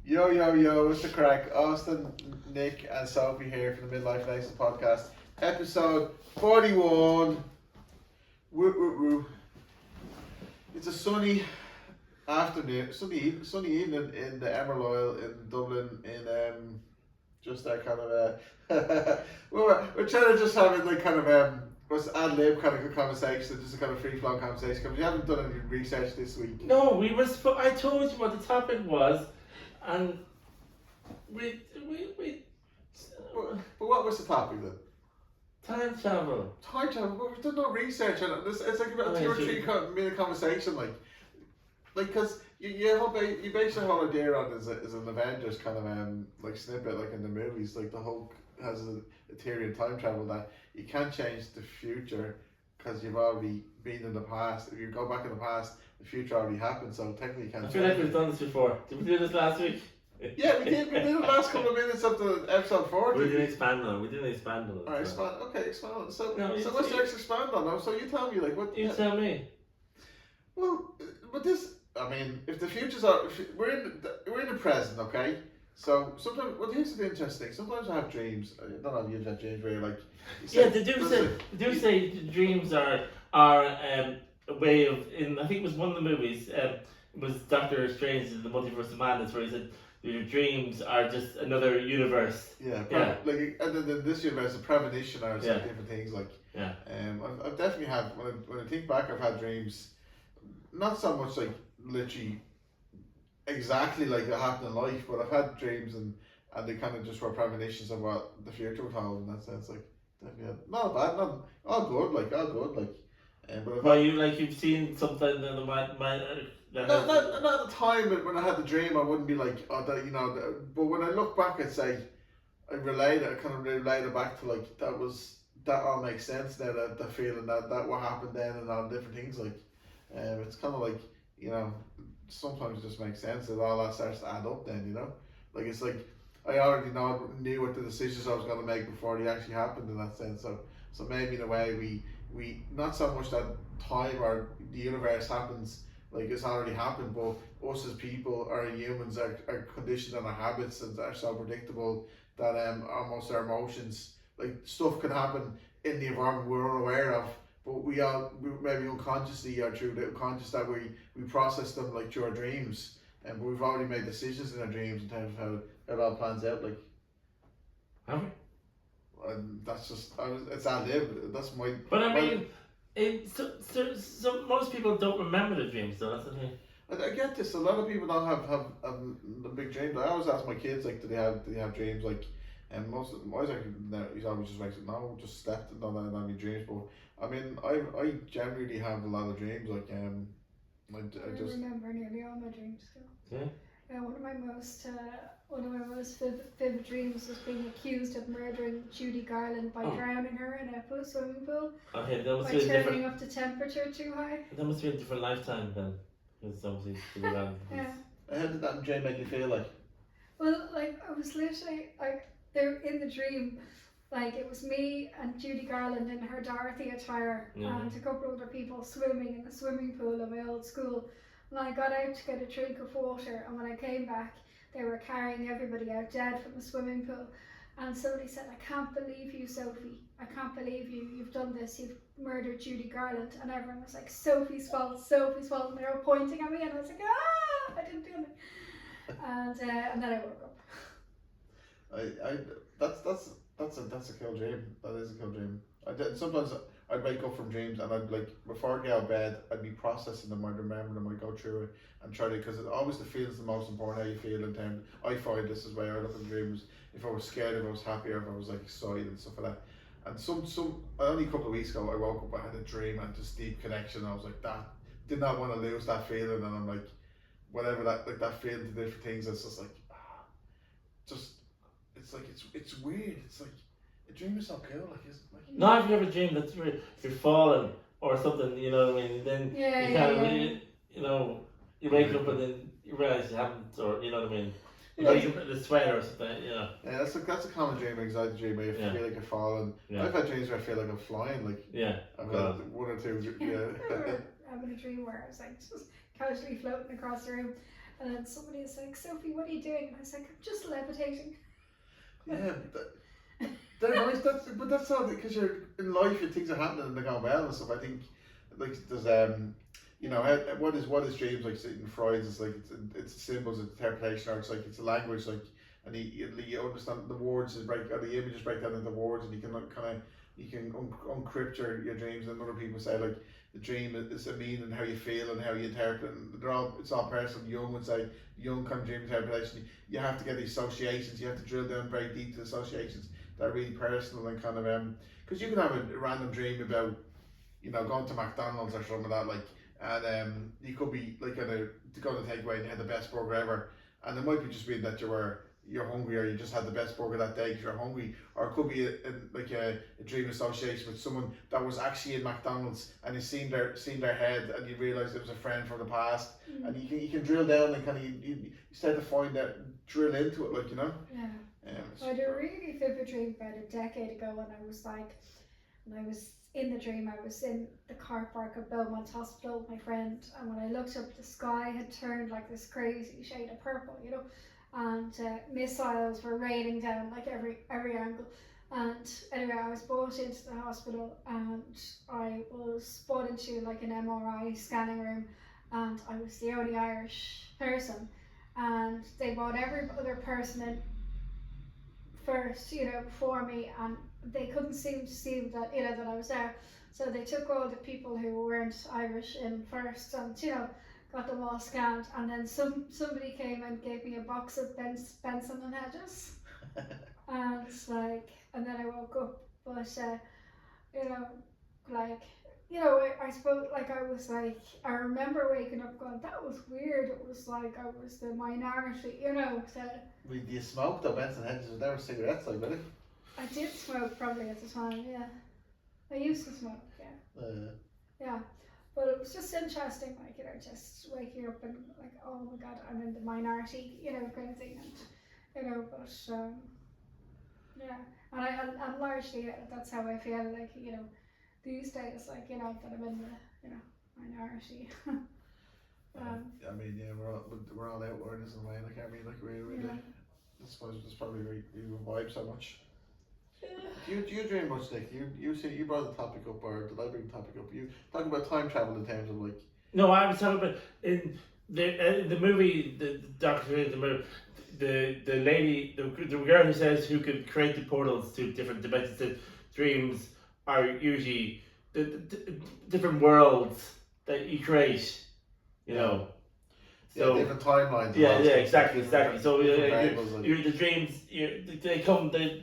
Yo, it's the crack. Austin, Nick, and Sophie here from the Midlife Nation podcast, episode 41. Woo, woo, woo. It's a sunny afternoon, sunny evening in the Emerald Isle in Dublin, in just that kind of we're trying to just have it like kind of what's ad lib kind of conversation, just a kind of free flowing conversation because we haven't done any research this week. No, I told you what the topic was, and we. But what was the topic then? Time travel. Time travel, but we've done no research on it. It's like about a 2 or 3 minute conversation, like because you base your whole idea on is an Avengers kind of like snippet, like in the movies, like the Hulk has a theory of time travel that you can't change the future because you've already been in the past. If you go back in the past, the future already happened, so technically you can't. I feel like we've done this before. Did we do this last week? Yeah, we did. We did the last couple of minutes of the episode 40. We didn't expand on it. Alright, expand. Okay, expand on it. So what's you- there to expand on now? So you tell me, like, what? You tell me. Well, but this, I mean, if the futures are, we're in the present, okay? So sometimes, well, here's the interesting. Sometimes I have dreams. I don't know if you've had dreams where you're like, They do say dreams are a way of, I think it was one of the movies. It was Doctor Strange in the Multiverse of Madness, where he said your dreams are just another universe. Yeah. Yeah. Like, and then this universe, a premonition or some Yeah. different things. Like, Yeah. I've definitely had when I think back, I've had dreams, not so much like literally exactly like that happened in life, but I've had dreams and they kind of just were premonitions of what the future would hold in that sense. Like, definitely had, not bad, not all good, like. But I've had, You've seen something in the not at the time, but when I had the dream, I wouldn't be like, oh, that, but when I look back, I'd say I kind of relate it back to like that all makes sense now, that the feeling that what happened then and all different things, like, it's kind of like, sometimes it just makes sense that all that starts to add up then, like it's like I already knew what the decisions I was going to make before they actually happened in that sense, so maybe in a way we not so much that time or the universe happens like it's already happened, but us as people or humans are conditioned on our habits and are so predictable that almost our emotions, like stuff can happen in the environment we're unaware of, but we maybe unconsciously or through the unconscious that we process them like through our dreams, but we've already made decisions in our dreams in terms of how it all plans out, like. Have we? And that's just it's ad lib. That's my. But I mean, so most people don't remember the dreams, though. That's the thing. I get this. A lot of people don't have the big dreams. I always ask my kids, like, do they have dreams? Like, and most of my he's always just like, no, just slept and don't have any dreams. But I mean, I generally have a lot of dreams. Like, I just remember nearly all my dreams still. Yeah. One of my most vivid dreams was being accused of murdering Judy Garland by drowning her in a swimming pool. Okay, that must by be turning up the temperature too high. That must be a different lifetime then, because obviously to go around. Yeah. How did that dream make you feel like? Well, like I was literally like there in the dream, like it was me and Judy Garland in her Dorothy attire and a couple of other people swimming in the swimming pool at my old school. And I got out to get a drink of water, and when I came back, they were carrying everybody out dead from the swimming pool. And somebody said, "I can't believe you, Sophie. I can't believe you've done this. You've murdered Judy Garland." And everyone was like, "Sophie's fault, Sophie's fault." And they were pointing at me, and I was like, "Ah, I didn't do it." And then I woke up. That's a cool dream. That is a cool dream. Sometimes I'd wake up from dreams and I'd like before I get out of bed I'd be processing them, I'd remember them, I'd go through it and try to, because always the feeling's the most important, how you feel in terms. I find this is where I look at dreams, if I was scared, if I was happy, or if I was like excited and stuff like that. And some only a couple of weeks ago I woke up, I had a dream and just deep connection. I was like, that did not want to lose that feeling, and I'm like, whatever that feeling to different things, it's just like it's like it's weird. It's like a dream is so cool, like isn't it? Like, Now, if you ever dream that you're falling or something, you know what I mean, then you wake up and then you realise you haven't, or you know what I mean, the sweat or something, Yeah, that's a common dream, anxiety dream, where you feel like you're falling. Yeah. I've had dreams where I feel like I'm flying, like I've had one or two. I remember having a dream where I was like just casually floating across the room. And then somebody was like, Sophie, what are you doing? And I was like, I'm just levitating. Yeah, they're nice. But that's all because you're in life and things are happening and they're going well and stuff. I think like there's what is dreams like? In Freud's, it's like it's symbols, it's interpretation, or it's like it's a language like, and you understand the words is break, or the images break down into words, and you can uncrypt your dreams. And other people say like the dream is a meaning, how you feel and how you interpret it. And it's all personal. Jung would say Jung kind of dream interpretation. You have to get the associations. You have to drill down very deep to the associations that are really personal and kind of because you can have a random dream about going to McDonald's or something like that, like, and you could be like going to takeaway and you had the best burger ever, and it might be just being that you're hungry, or you just had the best burger that day because you're hungry, or it could be a dream association with someone that was actually in McDonald's and you seen their head and you realise it was a friend from the past, and you can drill down and kind of you start to find that, drill into it, like, Yeah. I had a really vivid dream about a decade ago when I was in the dream, I was in the car park of Belmont Hospital with my friend, and when I looked up, the sky had turned like this crazy shade of purple, and missiles were raining down like every angle. And anyway, I was brought into the hospital and I was brought into like an MRI scanning room, and I was the only Irish person, and they brought every other person in first, before me, and they couldn't seem to see that that I was there. So they took all the people who weren't Irish in first, and got them all scanned, and then somebody came and gave me a box of Benson and Hedges, and and then I woke up, but I suppose I remember waking up going, that was weird. It was like I was the minority, Do you smoke though? Benson Hedges was never cigarettes, like, really? I did smoke probably at the time, yeah. I used to smoke, yeah. Yeah. But it was just interesting, just waking up and like, oh my god, I'm in the minority, kind of thing, and yeah, and largely that's how I feel, like, these days, like, that I'm in the, minority. I mean, yeah, we're all outwarders in a way, like, I mean, like, I suppose it's probably we vibe so much. Do you dream much, Nick? You brought the topic up, or did I bring the topic up? You talking about time travel in terms of like. No, I was talking about in the movie, the documentary, the movie, the lady, the girl who could create the portals to different dimensions. The dreams are usually the different worlds that you create. So, different timelines. Yeah, exactly. So the dreams,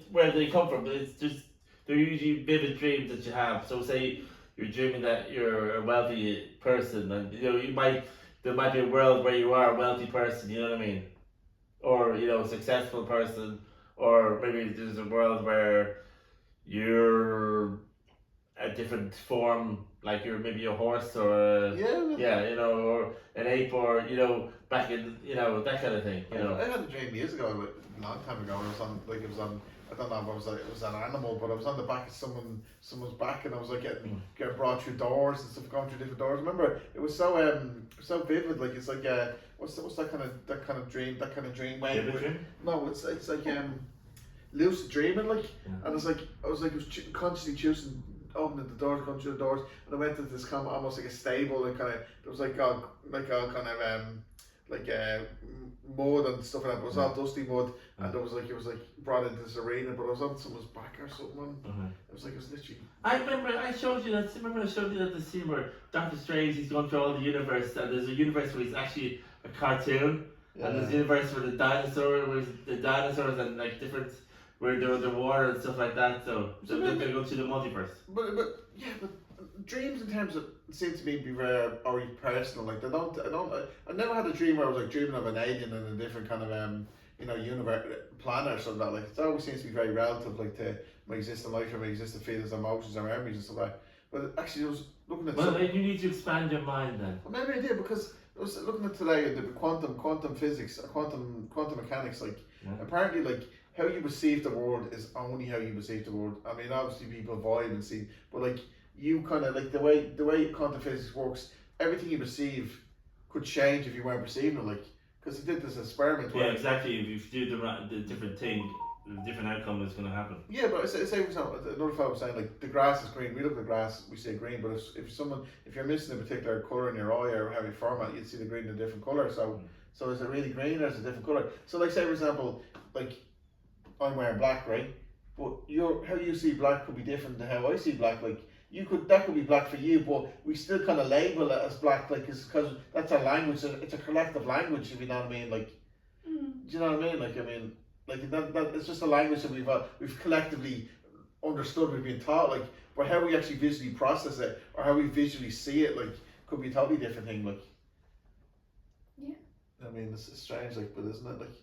where they come from. It's just they're usually vivid dreams that you have. So say you're dreaming that you're a wealthy person, and there might be a world where you are a wealthy person. You know what I mean? Or a successful person, or maybe there's a world where you're a different form, like you're maybe a horse or or an ape, or back in that kind of thing. I had a dream years ago, like a long time ago. I don't know if it was an animal, but I was on the back of someone's back, and I was like getting brought through doors and stuff, going through different doors. Remember, it was so vivid. Like, it's like what's that kind of dream? That kind of dream way. No, it's like lucid dreaming, like, and I was consciously choosing, opening the doors, going through the doors, and I went into this kind of almost like a stable, and kind of there was like all kind of mud and stuff like that. But it was all dusty mud, and it was brought into this arena, but I was on someone's back or something. It was literally. I remember I showed you that. Remember I showed you that the scene where Doctor Strange, he's going through all the universe, and there's a universe where he's actually a cartoon, and there's a universe where the dinosaurs and like different. Where they're underwater and stuff like that, so they're going to go to the multiverse. But dreams in terms of seem to me be very personal. Like, I never had a dream where I was like dreaming of an alien in a different kind of universe, planet or something like that. Like, it always seems to be very relative, like to my existing life or my existing feelings, emotions, or memories and stuff like that. But actually, I was looking at. Well, you need to expand your mind then. Well, maybe I did, because I was looking at today the quantum physics, quantum mechanics. Like, apparently, like, how you perceive the world is only how you perceive the world. I mean, obviously people vibe and see, but like, you kind of like the way quantum physics works. Everything you perceive could change if you weren't perceiving it. Like, because he did this experiment Yeah, where exactly. If you do the different thing, a different outcome is going to happen. yeah, but say for example, another fellow was saying like the grass is green. We look at the grass, we see green, but if you're missing a particular color in your eye or how you format, you'd see the green in a different color. So is it really green or is it a different color? So like say for example, like I'm wearing black, right? But how you see black could be different than how I see black. Like that could be black for you, but we still kind of label it as black, like because that's our language. It's a collective language, if you know what I mean. Like, do you know what I mean? Like, I mean, like that it's just a language that we've collectively understood. We've been taught, like, but how we actually visually process it or how we visually see it, like, could be a totally different thing. Like, yeah. I mean, it's strange, like, but isn't it like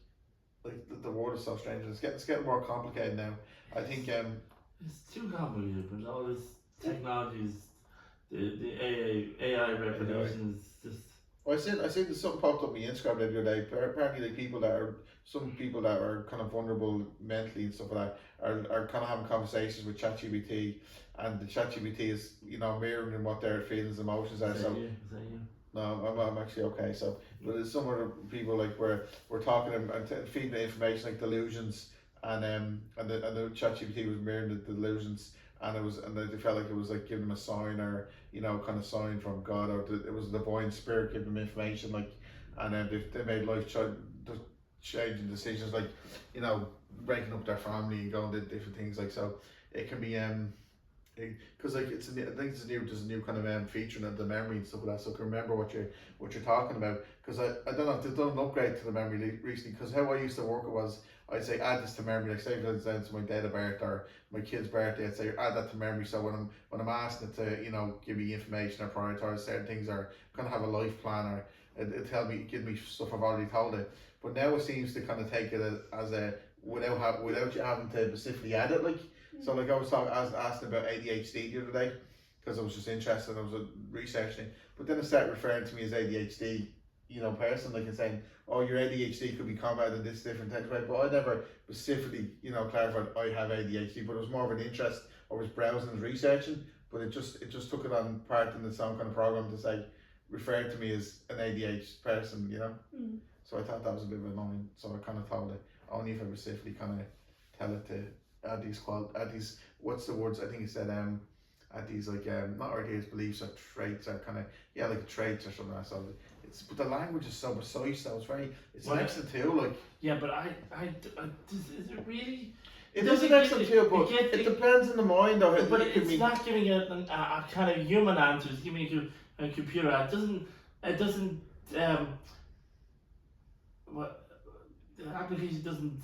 the world is so strange. It's getting more complicated now. I think it's too complicated, but all this technology is the AI revolution is just. Well, I seen that something popped up on my Instagram the other day. Apparently, like some people that are kind of vulnerable mentally and stuff like that are kind of having conversations with ChatGPT, and the ChatGPT is mirroring what their feelings, emotions are. Is that you? No, I'm actually okay. So, but there's some other people like we're talking and feeding the information like delusions, and the ChatGPT was mirroring the delusions, and they felt like it was like giving them a sign or kind of sign from God, or it was the divine spirit giving them information, like, and then they made changing decisions, like breaking up their family and going to different things, like, so it can be because like I think there's a new kind of feature in the memory and stuff like that, so I can remember what you're talking about. Because I don't know if they've done an upgrade to the memory recently. Because how I used to work it was I'd say add this to memory, like say for instance my date of birth or my kid's birthday, I'd say add that to memory. So when I'm asking it to give me information or prioritize certain things or kind of have a life plan, or it give me stuff I've already told it. But now it seems to kind of take it as a without you having to specifically add it, like. So like I was asking about ADHD the other day because I was just interested. I was researching, but then it started referring to me as ADHD, person, like and saying, "Oh, your ADHD could be combated in this different type of way." But I never specifically, clarified I have ADHD. But it was more of an interest. I was browsing and researching, but it just took it on part in its own kind of program to say, refer to me as an ADHD person, So I thought that was a bit of annoying. So I kind of told it only if I specifically kind of tell it to add these what's the words, I think he said add these like not ideas, beliefs or traits or kind of like traits or something like that. So but the language is so precise, so it's an excellent tool, like. Yeah, but is it really? It is an excellent tool, but it depends on the mind of it. But it's not giving a kind of human answer. It's giving you a computer. It doesn't what the application doesn't.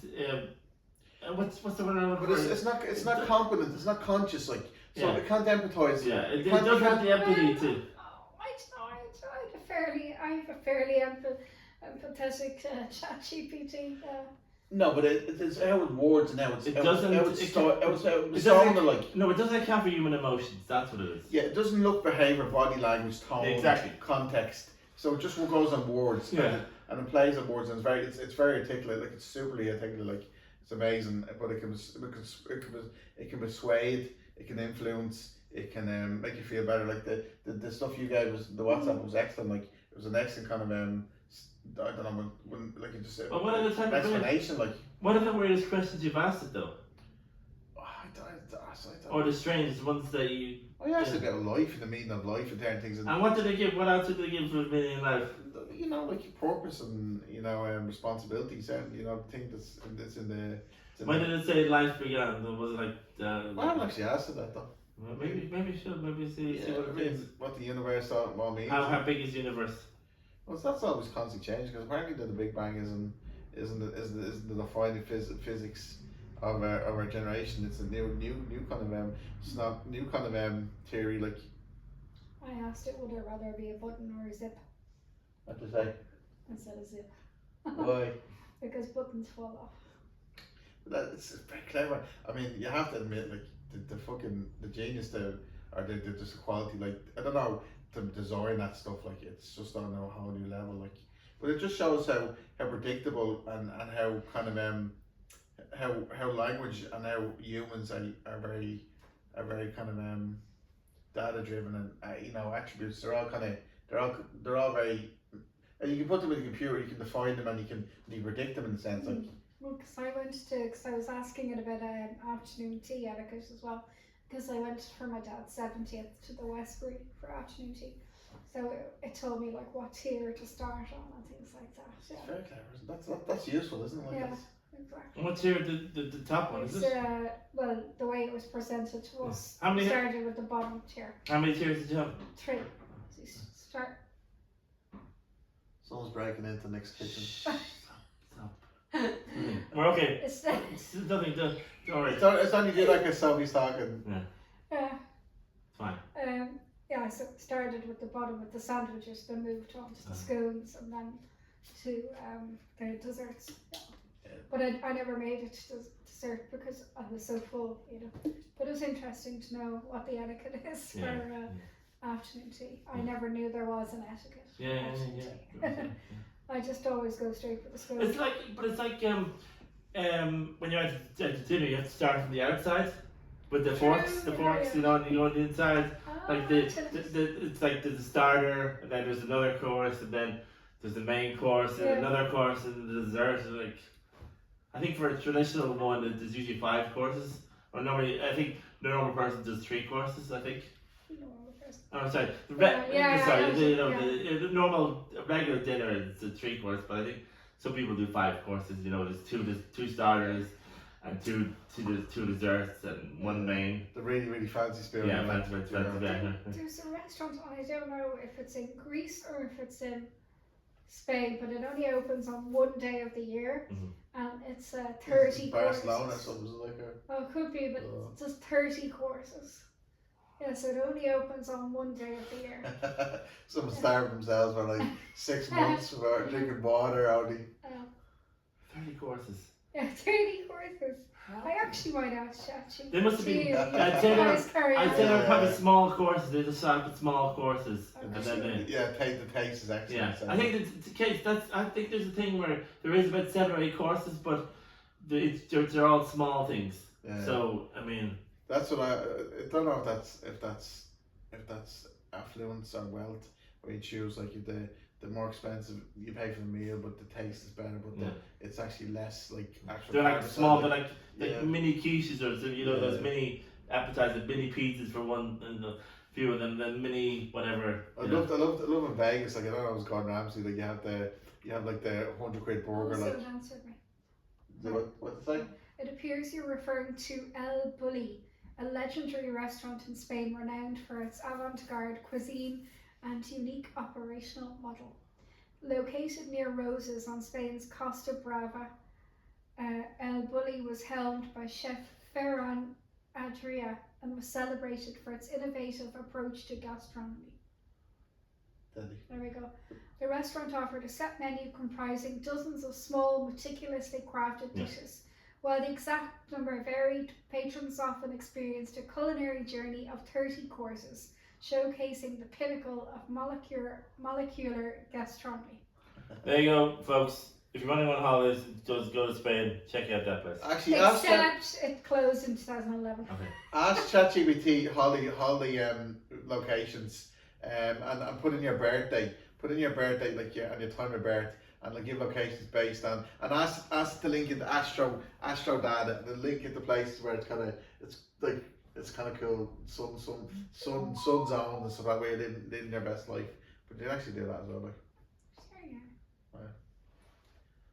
What's the word? But it's not competent. It's not conscious, like, so it can't empathize. Yeah, it doesn't have the empathy to. I have a fairly empathetic ChatGPT. No, but it's how it words and how it's. It doesn't. Like. No, it doesn't account for human emotions. That's what it is. Yeah, it doesn't look behavior, body language, tone, exactly, context. So it just goes on words. Yeah. And it plays on words, and it's very articulate. Like, it's superly articulate. Like, it's amazing. But it can persuade. It can influence. It can make you feel better. Like the stuff you gave us, the WhatsApp was excellent. Like, it was an excellent kind of I don't know when like you just said. Well, what are the type explanation? Like, what are the weirdest questions you've asked it though? Or the strangest ones that you. I asked about life and the meaning of life and different things. And what did they give? What answer did they give for the meaning of life? Like purpose and responsibilities and thing that's in the. When did it say life began? Was it like? I haven't actually asked it that though. Well, maybe you should. Maybe see what it means. What the universe thought what means. How big is the universe? Well, that's always constantly changing because apparently the Big Bang isn't the defining physics of our generation. It's a new kind of theory, like. I asked it, would it rather be a button or a zip? What to say? Instead of zip. Why? Because buttons fall off. That's very clever. I mean, you have to admit, like, the genius or the just quality, like, I don't know, to design that stuff, like, it's just on a whole new level, like. But it just shows how predictable and how kind of how language and how humans are very kind of data driven and attributes. They're all very And you can put them in the computer, you can define them, and you can predict them in a sense. Like, well, because I was asking it about afternoon tea etiquette as well, because I went for my dad's 70th to the Westbury for afternoon tea. So it told me like what tier to start on and things like that. Yeah. it's very clever. Isn't it? That's useful, isn't it? Like, Yeah. that's, Exactly. What's here the top one? It's, Is it? well, the way it was presented to us, How many- started with the bottom tier. How many tiers did you have? 3. So you start. someone's breaking into the next kitchen. Stop. We're okay. It's It's nothing to. Alright. It's only good like a zombie's talking. Fine. Yeah, so it started with the bottom with the sandwiches, then moved on to the scones, and then to the desserts. Yeah. But I never made it to dessert because I was so full, you know. But it was interesting to know what the etiquette is for afternoon tea. I never knew there was an etiquette. Yeah. I just always go straight for the scones. It's like when you're at dinner, you have to start from the outside with the forks, you know, and you go on the inside. Like it's like there's a starter, and then there's another course, and then there's the main course, and another course, and the dessert. Like, I think for a traditional one, there's usually 5 courses. Or normally, I think the normal person does 3 courses. I think. Oh, sorry. The normal regular dinner is a 3 course, but I think some people do 5 courses. You know, there's two starters, and two desserts, and one main. The really fancy spirit. Yeah, fancy. There's a restaurant, I don't know if it's in Greece or if it's in Spain, but it only opens on one day of the year, and it's 30 courses. Barcelona or something like that. Oh, it could be, but it's just 30 courses. Yeah, so it only opens on one day of the year. Some starve themselves for like 6 months for drinking water only. 30 courses. Yeah, 30 courses. I actually might ask ChatGPT. They must have been. I'd say they're probably small courses. They just start with small courses, and then the taste is excellent. Yeah, I think it's the case. I think there's a thing where there is about 7 or 8 courses, but they're all small things. Yeah. So I mean, that's what I don't know if that's affluence or wealth, where you choose like the more expensive you pay for the meal, but the taste is better, but it's actually less like actual. They're like small, they're like mini quiches or you know those mini appetizers, mini pizzas for one, and a few of them, then mini whatever. I love in Vegas. Like I don't know, it was Gordon Ramsay. Like you have like the £100 burger. Also, like it answered me. What's it say? It appears you're referring to El Bulli, a legendary restaurant in Spain renowned for its avant-garde cuisine and unique operational model. Located near Roses on Spain's Costa Brava, El Bulli was helmed by chef Ferran Adrià and was celebrated for its innovative approach to gastronomy. There we go. The restaurant offered a set menu comprising dozens of small, meticulously crafted dishes. While the exact number varied, patrons often experienced a culinary journey of 30 courses, showcasing the pinnacle of molecular gastronomy. There you go, folks. If you're running on holidays, just go to Spain. Check out that place. Actually, except it closed in 2011. Okay. Ask ChatGPT holiday locations, and put in your birthday. Put in your birthday, like and your time of birth, and like give locations based on. And ask the link into Astro Data. The link into places where it's kind of cool. Sun zone and stuff that way. Living your best life. But they actually do that as well, like.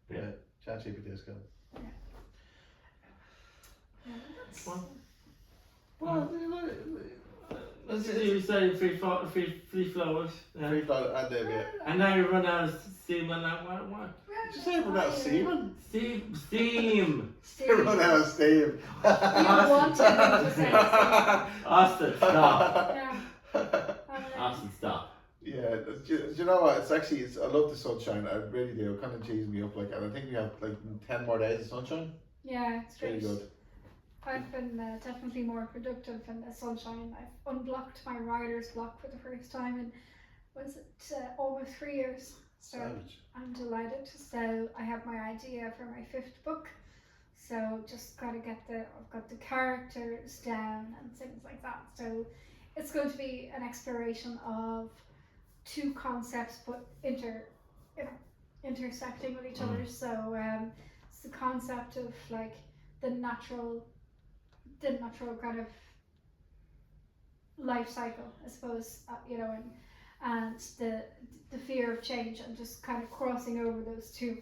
Yeah, ChatGPT is good. Well, let's see, you say free flowers. Free flow and And now you run out of steam on that one. What? Did you say run out of semen? Steam. Run out of steam. You wanted him to say Austin, stop. Yeah. Austin, stop. Yeah, do you know what? I love the sunshine. I really do. It kind of cheeses me up. Like, and I think we have like 10 more days of sunshine. Yeah, it's really great. good. I've been definitely more productive in the sunshine. I've unblocked my writer's block for the first time in, almost 3 years. So Savage. I'm delighted. So I have my idea for my 5th book. So just gotta I've got the characters down and things like that. So it's going to be an exploration of 2 concepts but intersecting with each other. So it's the concept of like the natural kind of life cycle, I suppose, and the fear of change, and just kind of crossing over those two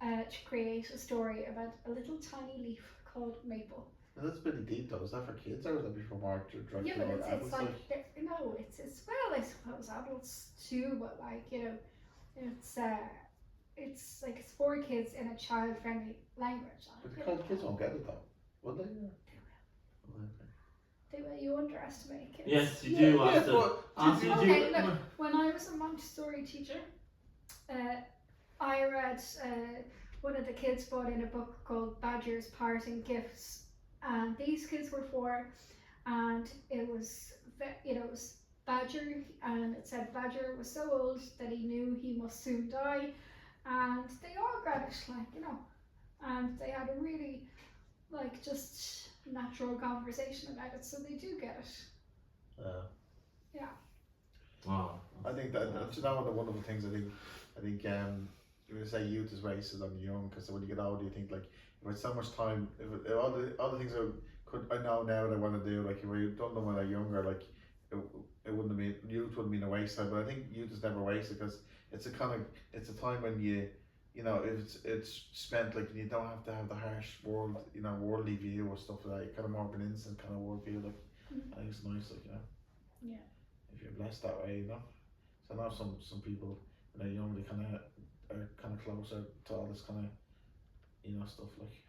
to create a story about a little tiny leaf called Maple. Now that's pretty deep though. Is that for kids or is that before Mark directed? Yeah, but it's like no, it's well, I suppose adults too, but like it's like it's for kids in a child-friendly language. But kids won't get it though, will they? They will. You underestimate kids. Yes, you do. Okay, look, when I was a Montessori teacher, I read one of the kids brought in a book called Badger's Parting Gifts, and these kids were 4, and it was it was Badger, and it said Badger was so old that he knew he must soon die, and they all got it, and they had a really just natural conversation about it, so they do get it. Yeah. Wow. I think that's one of the wonderful things. I think you say youth is wasted on the young, because when you get older, you think like if it's so much time, if all the things I know now that I want to do, like if I done them when I was younger, like it wouldn't have been, youth wouldn't have been a waste time. But I think youth is never wasted, because it's a time when it's spent like you don't have to have the harsh worldly view or stuff like that. Kind of more of an innocent kind of world view. Like I think it's nice, Yeah. if you're blessed that way, So I know some people when they're young, they kind of are kind of closer to all this kind of stuff like.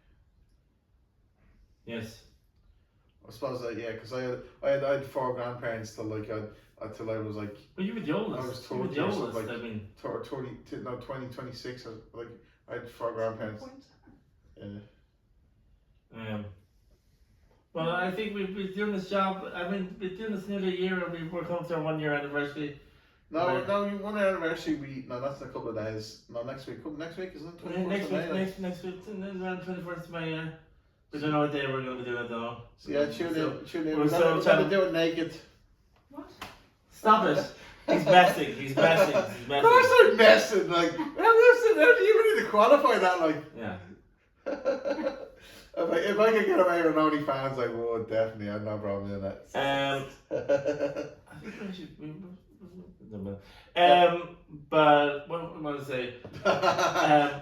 Yes. I suppose because I had 4 grandparents till until I was like. But you were the oldest. I was 30 you were the oldest. Like, I mean. 20, 26. Like I had 4 grandparents. Well, I think we've been doing this job. I mean, we've been doing this nearly a year, and we're coming to our 1-year anniversary. No, 1 year anniversary. That's in a couple of days. No, next week. Next week, isn't it? 21st Next week, and then around 21st of May. We don't know what day we're going to be doing it though. So yeah, tune in. We're going to do it naked. What? Stop it. He's messing. He's messing. Of course I'm messing. Like, listen, how do you even need to qualify that? Like, yeah. if I could get away with OnlyFans, I would definitely. I have no problem doing that. I think we should. But what am I going to say?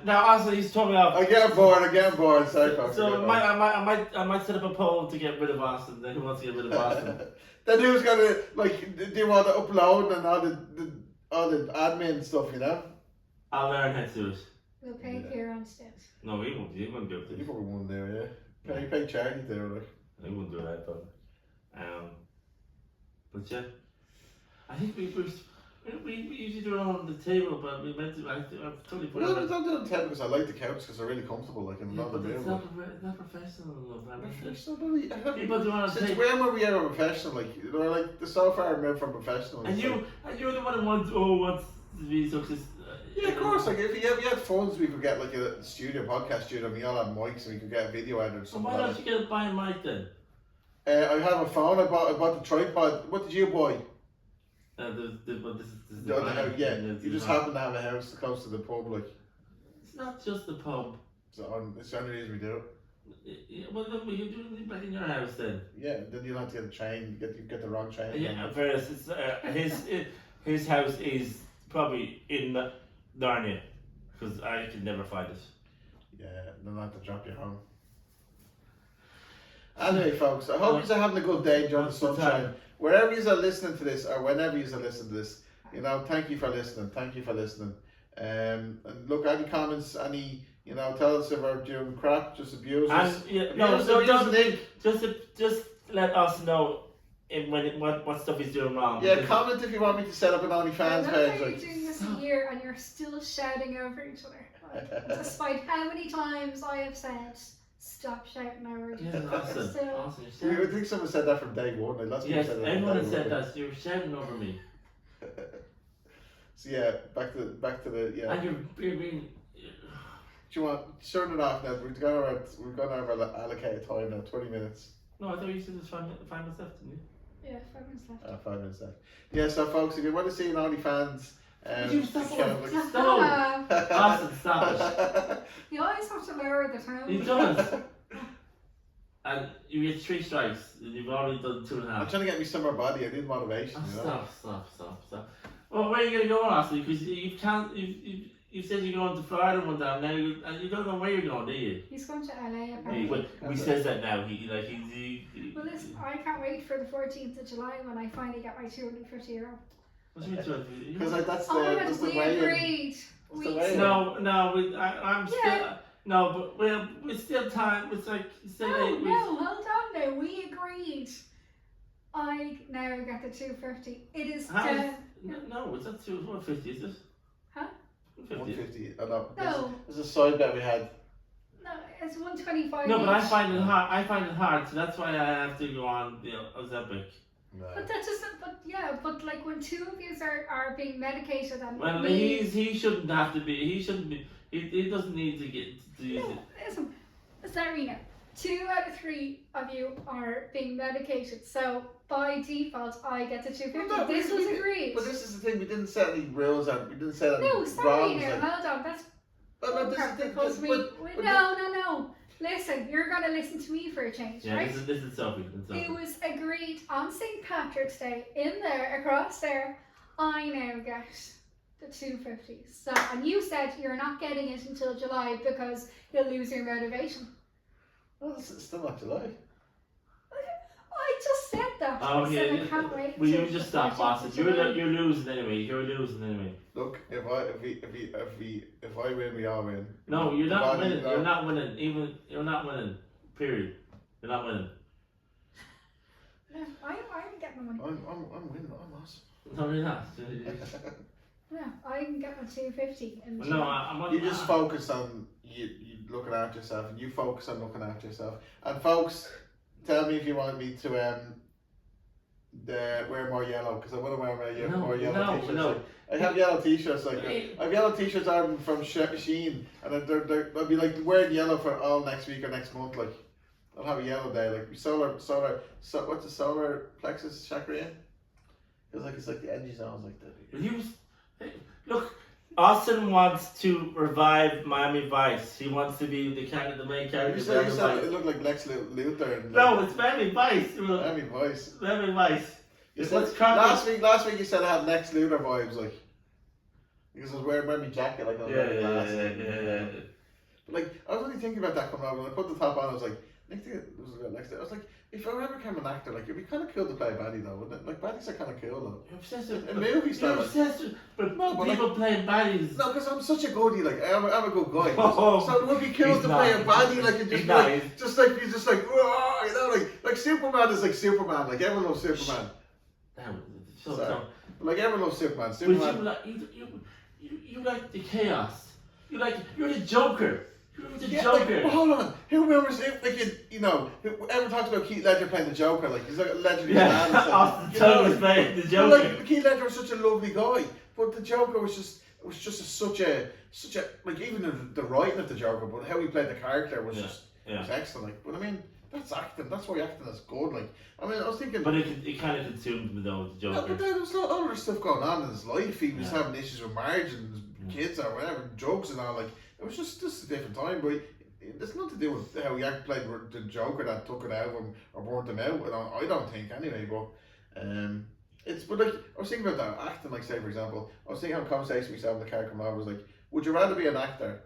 Now, also, he's told me off. I get bored. Sorry, folks. So I might set up a poll to get rid of Austin. Then who wants to get rid of Austin? Then who's gonna do all the upload and all the admin stuff, I'll learn how to do it. We'll pay Kieran instead. No, he won't. He won't do it. You probably wouldn't do it, yeah. Pay charity to do it. He wouldn't do that, but yeah, I think we usually do it on the table, but we meant to. I've totally put No, don't do it on the table because I like the couch because they're really comfortable. Like in another room. It's not professional enough. People do it on the Since table. when were we ever professional? Like they're like the so far removed from professional. And you're the one who wants to be success. Yeah, of course. Like if we had phones, we could get like a podcast studio. And we all had mics, and we could get a video editor. So why don't you buy a mic then? I have a phone. I bought the tripod. What did you buy? You just happen to have a house close to the pub, like. It's not just the pub. It's the only reason we do it. Yeah, well, look, you do it back in your house then. Yeah, then you'll have to get a train. You get the wrong train. Yeah, whereas his house is probably in Narnia, because I could never find it. Yeah, then I have to drop you home. Anyway, folks, I hope you're having a good day during the sunshine. Wherever you are listening to this, or whenever you are listening to this, thank you for listening. And look, any comments, tell us if we're doing crap, just abuse us. Just let us know what stuff he's doing wrong. Yeah, comment if you want me to set up an OnlyFans page. You're doing this a year and you're still shouting over each other. Despite how many times I have said, stop shouting over each other. Awesome. I think someone said that from day one. Yes, everyone has said that. You're shouting over me. So yeah, back to the yeah. And you're being. Do you want turn it off now? We've gone over allocated time now. 20 minutes. No, I thought you said there's 5 minutes left, didn't you? Yeah, 5 minutes left. 5 minutes left. Yeah, so folks, if you want to see an OnlyFans Would you stop kind of it? like- Stop. Austin, stop it. You always have to lower the tone. He does. And you get 3 strikes, and you've already done 2.5. I'm trying to get me summer body. I need motivation. Oh, You know? stop. Well, where are you going to go, Austin? Because you can't. You said you're going to Florida one time now, and you don't know where you're going, do you? He's going to LA apparently. We says that now. Well, listen, I can't wait for the 14th of July when I finally get my €250. What's your choice? Because like that's the Oh my that's God, the we way. agreed. That's the way. No, I'm still. Yeah. No, but it's still time. It's like say 8 weeks. No, hold on now. We agreed. I now get the 250. It is How 10. No, it's not 150, is it? Huh? 150. 150. Oh, no. No. This is a side bet we had. No, it's 125. No, but I each. find it hard. I find it hard, so that's why I have to go on the Ozempic. No. But that doesn't. But yeah, but like when 2 of you are being medicated and Well, me, he shouldn't have to be. He shouldn't be. He doesn't need to get to use no, it. listen, Sarina, 2 out of 3 of you are being medicated, so by default I get the 250. Well, no, this was agreed. But this is the thing. We didn't set any rules out. We didn't set any No, wrongs. Sarina, Like, hold on. That's but no, this is the because thing. But no. Listen, you're gonna listen to me for a change, Yeah, right? this is Sophie. It was agreed on St. Patrick's Day in there, across there. I now get the 250. So, and you said you're not getting it until July because you'll lose your motivation. well, it's still not July. I just said that. Oh, I said yeah. I can't wait. Will you till just the stop, 14th Boston? of July. You're losing anyway. You're losing anyway. Look, if I win, we all win. No, you're not Body, winning. no. You're not winning. You're not winning. Period. You're not winning. No, I'm getting my money. I'm winning. I'm awesome. No, you're not. No, I can get my 250 in No, July. I'm on. You just focus on you looking after yourself, and you focus on looking after yourself. And folks, tell me if you want me to wear more yellow, because I want to wear more yellow t-shirts. No. Like, I have yellow t-shirts. Like Hey. I have yellow t-shirts on from Sheen, and I'll be like wearing yellow for all next week or next month. Like I'll have a yellow day. Like solar. What's the solar plexus chakra in? It's like the energy zones like that. Will you look? Austin wants to revive Miami Vice. He wants to be the main character. You of said Miami it Vice. looked like Lex Luthor. And, No, it's Miami Vice. Miami Vice. Miami Vice. You It's said, what's cracking. last week you said I had Lex Luthor vibes, like because I was wearing my jacket, like I was wearing glasses. Yeah. But like I was only thinking about that coming out when I put the top on. I was like, next thing it was Lex Luthor. I was like, if I ever became an actor, like it'd be kind of cool to play a baddie though, wouldn't it? Like baddies are kind of cool though. You're obsessed with In movies, You're though. obsessed with No, but people playing baddies. No, because I'm such a goodie. Like I'm a good guy. Oh, So it would be cool he's to not. play a baddie, like and He's just not. like you're just like whoa, you know, like Superman is like Superman. Like everyone loves Superman. Damn, so Sorry. dumb. Like everyone loves Superman. But Superman. you like the chaos. You're the Joker. You're the Yeah, Joker. like, well, hold on. Who remembers it? Like, whoever talks about Keith Ledger playing the Joker? Like, he's like a legendary man. and stuff. Austin You know, Tucker was playing the but, Joker. like, Keith Ledger was such a lovely guy, but the Joker was just such a like even the writing of the Joker, but how he played the character was was excellent. Like, but I mean, that's acting. That's why acting is good. Like, I mean, I was thinking. But it kind of consumed me though, the No, Joker. but then there was a lot of other stuff going on in his life. He was Yeah. having issues with marriage and his kids or whatever, drugs and all. Like, it was just a different time. But it's nothing to do with how he played the Joker that took it out of him or burnt him out. I don't think anyway. But but like I was thinking about that acting. Like, say for example, I was thinking of a conversation we had in the car coming over. Was like, would you rather be an actor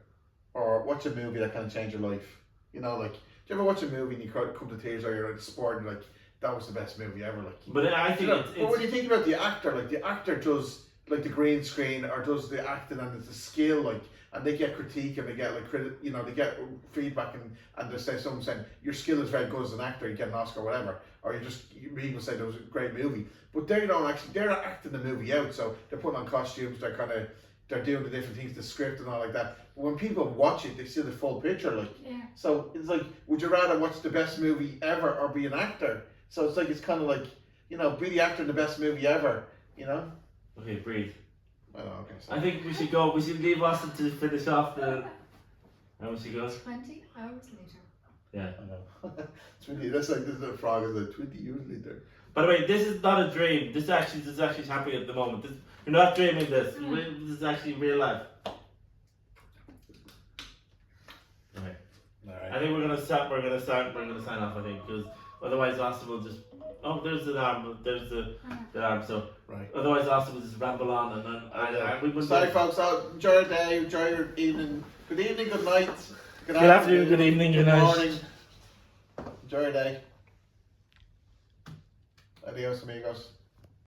or watch a movie that kind of changed your life? You know, like, do you ever watch a movie and you come to tears or you're at sport and you're like, that was the best movie ever? Like, But I think but when you think about the actor, like the actor does like the green screen or does the acting and it's a skill, like, and they get critique and they get like they get feedback and they say someone saying your skill is very good as an actor, you get an Oscar or whatever, or people say that was a great movie, but they're not acting the movie out, so they're putting on costumes, they're doing the different things, the script and all like that. But when people watch it, they see the full picture, like. Yeah. So it's like, would you rather watch the best movie ever or be an actor? So it's like it's kind of like, be the actor in the best movie ever, Okay, breathe. I know, okay. So. I think we should go. We should leave Austin to finish off the. How we should go? 20 hours later. Yeah. I know. 20, that's like this is a frog is like 20 years later. By the way, this is not a dream. This is actually happening at the moment. We're not dreaming this. This is actually real life. Okay. Alright. I think we're gonna stop. We're gonna sign off. I think because otherwise Austin will just. Oh, there's the arm. There's the arm. So Right. otherwise Austin will just ramble on and then we wouldn't. Sorry, folks. Enjoy your day. Enjoy your evening. Good evening. Good night. Good afternoon. Good evening. Good night. morning. Enjoy your day. Adios, amigos.